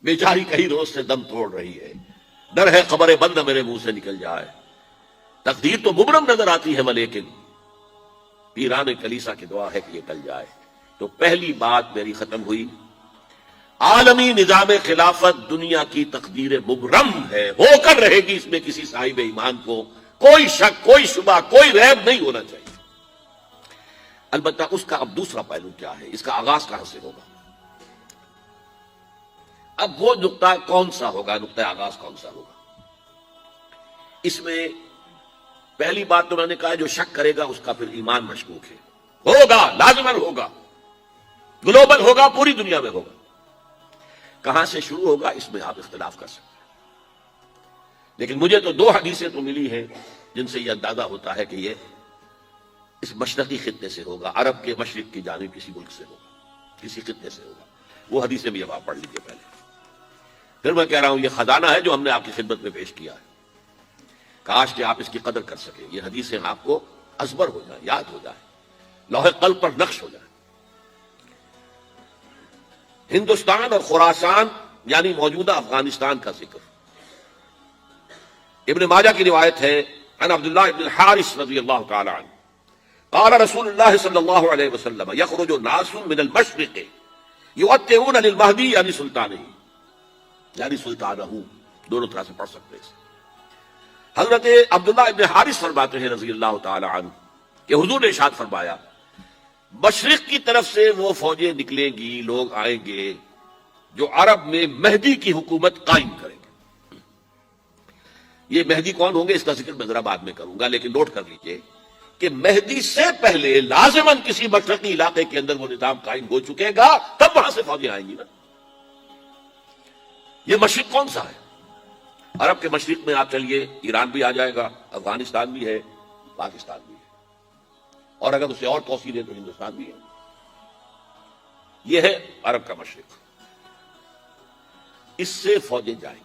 بیچاری کئی روز سے دم توڑ رہی ہے، ڈر ہے خبر بند میرے منہ سے نکل جائے، تقدیر تو مبرم نظر آتی ہے لیکن پیران کلیسا کی دعا ہے کہ یہ ٹل جائے۔ تو پہلی بات میری ختم ہوئی، عالمی نظام خلافت دنیا کی تقدیر مبرم ہے، ہو کر رہے گی، اس میں کسی صاحب ایمان کو کوئی شک، کوئی شبہ، کوئی ریب نہیں ہونا چاہیے۔ البتہ اس کا اب دوسرا پہلو کیا ہے، اس کا آغاز کہاں سے ہوگا؟ اب وہ نقطہ کون سا ہوگا، نقطہ آغاز کون سا ہوگا؟ اس میں پہلی بات تو میں نے کہا جو شک کرے گا اس کا پھر ایمان مشکوک ہے، ہوگا، لازماً ہوگا، گلوبل ہوگا، پوری دنیا میں ہوگا۔ کہاں سے شروع ہوگا اس میں آپ اختلاف کر سکتے ہیں، لیکن مجھے تو دو حدیثیں تو ملی ہیں جن سے یہ اندازہ ہوتا ہے کہ یہ اس مشرقی خطے سے ہوگا، عرب کے مشرق کی جانب کسی ملک سے ہوگا، کسی خطے سے ہوگا۔ وہ حدیثیں بھی اب آپ پڑھ لیجیے پہلے، پھر میں کہہ رہا ہوں یہ خزانہ ہے جو ہم نے آپ کی خدمت میں پیش کیا ہے، کاش کہ آپ اس کی قدر کر سکیں، یہ حدیثیں آپ کو ازبر ہو جائیں، یاد ہو جائیں، لوح قلب پر نقش ہو جائیں۔ ہندوستان اور خراسان یعنی موجودہ افغانستان کا ذکر ابن ماجہ کی روایت ہے، عن عبداللہ ابن الحارث رضی اللہ تعالی عنہ قال رسول اللہ صلی اللہ علیہ وسلم یخرج ناس من المشرق یؤتئون للمہدی یعنی سلطانہ، یعنی سلطانہ، دونوں طرح سے پڑھ سکتے ہیں۔ حضرت عبداللہ ابن حارث فرماتے ہیں رضی اللہ تعالی عنہ کہ حضور نے ارشاد فرمایا مشرق کی طرف سے وہ فوجیں نکلیں گی، لوگ آئیں گے جو عرب میں مہدی کی حکومت قائم کریں گے۔ یہ مہدی کون ہوں گے اس کا ذکر میں ذرا بعد میں کروں گا، لیکن نوٹ کر لیجئے کہ مہدی سے پہلے لازماً کسی مشرقی علاقے کے اندر وہ نظام قائم ہو چکے گا، تب وہاں سے فوجیں آئیں گی نا۔ یہ مشرق کون سا ہے؟ عرب کے مشرق میں آپ چلیے، ایران بھی آ جائے گا، افغانستان بھی ہے، پاکستان بھی ہے، اور اگر اسے اور توسیع دے تو ہندوستان بھی ہے۔ یہ ہے عرب کا مشرق، اس سے فوجیں جائیں گی۔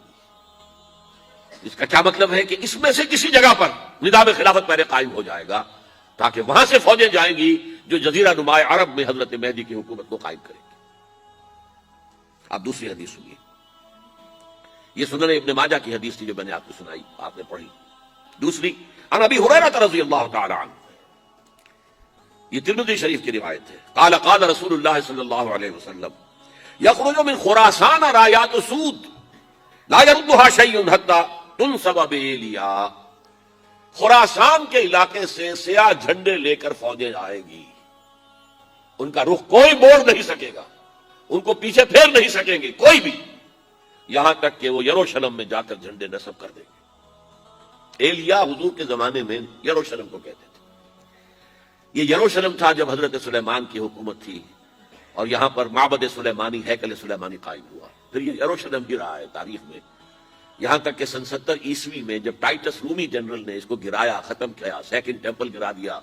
اس کا کیا مطلب ہے کہ اس میں سے کسی جگہ پر نظام خلافت پہلے قائم ہو جائے گا تاکہ وہاں سے فوجیں جائیں گی جو جزیرہ نماء عرب میں حضرت مہدی کی حکومت کو قائم کریں گی۔ آپ دوسری حدیث سنیے، یہ سنن ابن ماجہ کی حدیث تھی جو میں نے آپ کو سنائی، آپ نے پڑھی۔ دوسری عن ابی ہریرہ رضی اللہ تعالی عنہ، یہ ترمذی شریف کی روایت ہے، قال قال رسول اللہ صلی اللہ علیہ وسلم یخرج من خراسان رایات سود لا يردها شیء حتی تنصب بإیلیا، خراسان کے علاقے سے سیاہ جھنڈے لے کر فوجیں آئے گی، ان کا رخ کوئی موڑ نہیں سکے گا، ان کو پیچھے پھیر نہیں سکیں گے کوئی بھی، یہاں تک کہ وہ یروشلم میں جا کر جھنڈے نصب کر دیں گے۔ ایلیا حضور کے زمانے میں یروشلم کو کہتے تھے۔ یہ یروشلم تھا جب حضرت سلیمان کی حکومت تھی اور یہاں پر معبد سلیمانی، ہیکل سلیمانی قائم ہوا، پھر یہ یروشلم ہی رہا ہے تاریخ میں، یہاں تک کہ سن 70 عیسوی میں جب ٹائٹس رومی جنرل نے اس کو گرایا، ختم کیا، سیکنڈ ٹیمپل گرا دیا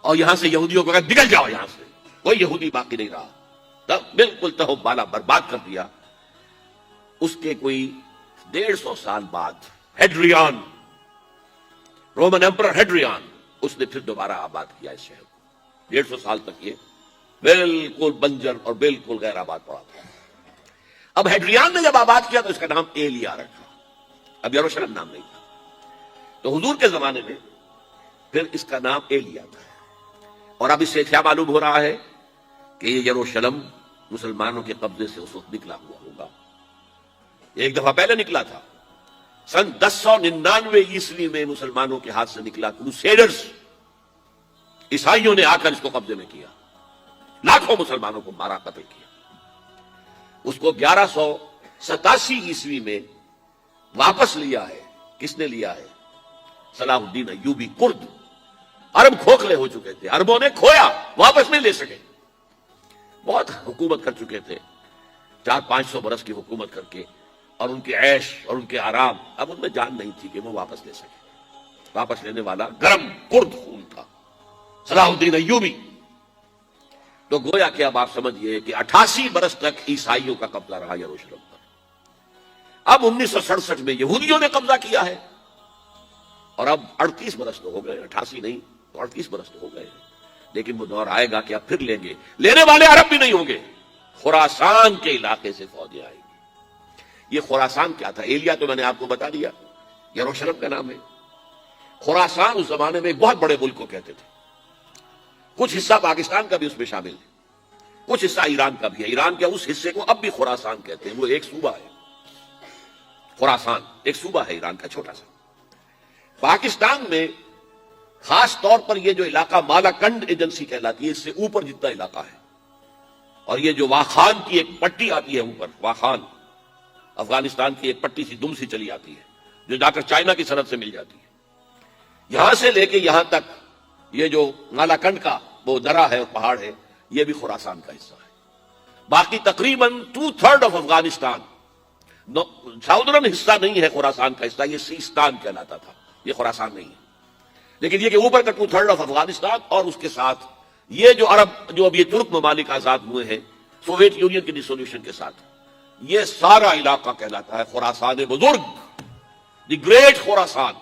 اور یہاں سے یہودیوں کو کہا نکل جاؤ، یہاں سے کوئی یہودی باقی نہیں رہا، تب بالکل تہو بالا برباد کر دیا۔ اس کے کوئی 150 سال بعد ہیڈریان، رومن ایمپرر ہیڈریان، اس نے پھر دوبارہ آباد کیا اس شہر کو۔ 150 سال تک یہ بالکل بنجر اور بالکل غیر آباد پڑا تھا۔ اب ہیڈریان نے جب آباد کیا تو اس کا نام ایلیا رکھا، اب یروشلم نام نہیں تھا، تو حضور کے زمانے میں پھر اس کا نام ایلیا تھا۔ اور اب اس سے کیا معلوم ہو رہا ہے کہ یہ یروشلم مسلمانوں کے قبضے سے اس وقت نکلا ہوا ہوگا، ایک دفعہ پہلے نکلا تھا، سن 1099 عیسوی میں مسلمانوں کے ہاتھ سے نکلا، کروسیڈرز، عیسائیوں نے آ کر اس کو قبضے میں کیا، لاکھوں مسلمانوں کو مارا، قتل کیا۔ اس کو 1187 عیسوی میں واپس لیا ہے، کس نے لیا ہے؟ صلاح الدین ایوبی، کرد، عرب کھوکھلے ہو چکے تھے، عربوں نے کھویا، واپس نہیں لے سکے، بہت حکومت کر چکے تھے 400-500 برس کی حکومت کر کے، اور ان کے عیش اور ان کے آرام، اب ان میں جان نہیں تھی کہ وہ واپس لے سکے۔ واپس لینے والا گرم کرد خون تھا، صلاح الدین ایوبی۔ تو گویا کہ اب آپ سمجھئے کہ 88 برس تک عیسائیوں کا قبضہ رہا یروشلم پر۔ اب 1967 میں یہودیوں نے قبضہ کیا ہے، اور اب 38 برس تو ہو گئے، 88 نہیں تو 38 برس تو ہو گئے، لیکن وہ دور آئے گا کہ اب پھر لیں گے، لینے والے عرب بھی نہیں ہوں گے، خراسان کے علاقے سے فوجیں آئیں گی۔ یہ خراسان کیا تھا؟ ایلیا تو میں نے آپ کو بتا دیا، یروشلم کا نام ہے۔ خراسان اس زمانے میں ایک بہت بڑے ملک کو کہتے تھے، کچھ حصہ پاکستان کا بھی اس میں شامل ہے، کچھ حصہ ایران کا بھی ہے۔ ایران کے اس حصے کو اب بھی خراسان کہتے ہیں، وہ ایک صوبہ ہے۔ خراسان ایک صوبہ ہے ایران کا چھوٹا سا۔ پاکستان میں خاص طور پر یہ جو علاقہ مالاکنڈ ایجنسی کہلاتی ہے، اس سے اوپر جتنا علاقہ ہے، اور یہ جو واخان کی ایک پٹی آتی ہے اوپر، واخان افغانستان کی ایک پٹی سی دم سی چلی آتی ہے جو جا کر چائنا کی سرحد سے مل جاتی ہے، یہاں سے لے کے یہاں تک یہ جو مالاکنڈ کا وہ درہ ہے اور پہاڑ ہے، یہ بھی خراسان کا حصہ ہے۔ باقی تقریباً 2/3 آف افغانستان، ساؤدرن حصہ نہیں ہے خراسان کا حصہ، یہ سیستان کہلاتا تھا، یہ خراسان نہیں ہے۔ لیکن یہ کہ اوپر کا 2/3 آف افغانستان اور اس کے ساتھ یہ جو عرب جو اب یہ ترک ممالک آزاد ہوئے ہیں سوویت یونین کی ڈسولوشن کے ساتھ، یہ سارا علاقہ کہلاتا ہے خراسان بزرگ، دی گریٹ خراسان۔